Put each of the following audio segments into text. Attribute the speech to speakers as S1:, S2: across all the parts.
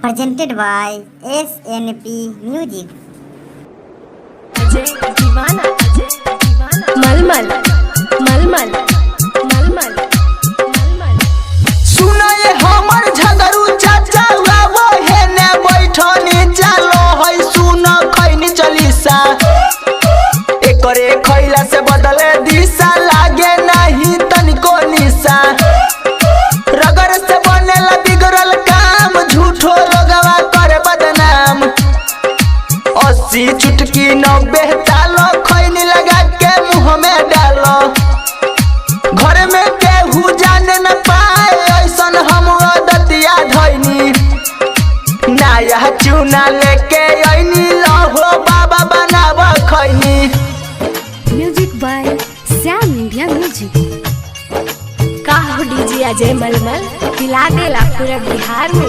S1: presented by SNP Music.
S2: मलमल मलमल मलमल
S3: सुनो ये हमर झगड़ू चाचा वो हेने बैठनी चलो है सुनो खैनी चलीसा एकरे खैला से बदले दिशा लागे नहीं तनिको निशा रगड़ से बनेला बिगड़ल काम झूठो लोगवा करे बदनाम 80 चुटकी 90 तालो खैनी लगा के मुंह में डालो घर में केहू जाने न पाए ऐसन हम दतिया धैनी नया चूना लेके आईनी लहो बाबा बनाव खैनी।
S2: Music by Shyam India music. का हो डीजे अजय मलमल हिला देला पूरा बिहार में।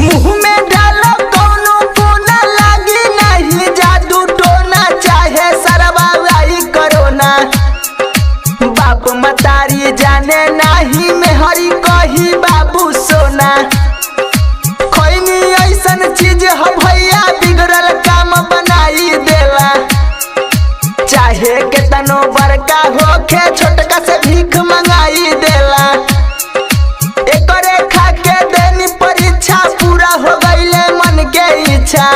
S3: मुंह में डालो कोनो कोना लागी नहीं जादू टोना चाहे सरवाई करोना बाप मतारी जाने नहीं मेहरी कही बाबू सोना खैनी ऐसन चीज हो भैया बिगड़ल काम बनाई देला चाहे केतनो बड़का होखे छोटका से भीख मंगाई देला एकरे खा के देनी परीक्षा पूरा हो गईले मन के इच्छा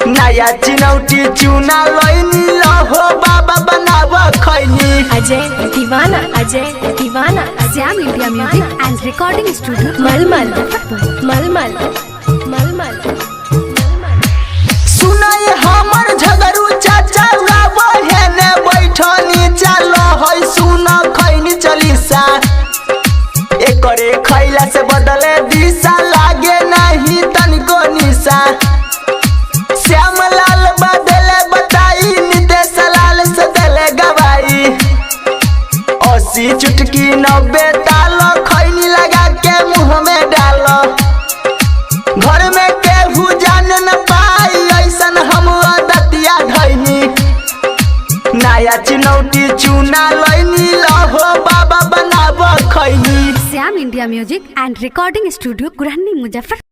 S3: नया चिनौटी चूना लईनी लहो बाबा बनाव खैनी।
S2: अजय दीवाना Shyam India music and recording studio मलमल मलमल मलमल।
S3: सुनो ये हमर झगड़ू चाचा वो हेने बैठनी चलो है सुनो खैनी चलीसा एकरे खैला से बदले दिशा लागे नहीं तनिको निशा श्यामलाल बदले बताई नितेश लाल से दले गवाई 80 चुटकी 90 तालो खैनी लगा के मुंह में डालो घर में केहू जाने न पाई ऐसन हम दतिया धैनी नया चिनौटी चूना लईनी लहो बाबा बनाव खैनी।
S2: Shyam India music and recording studio Gurhani Muzaffar.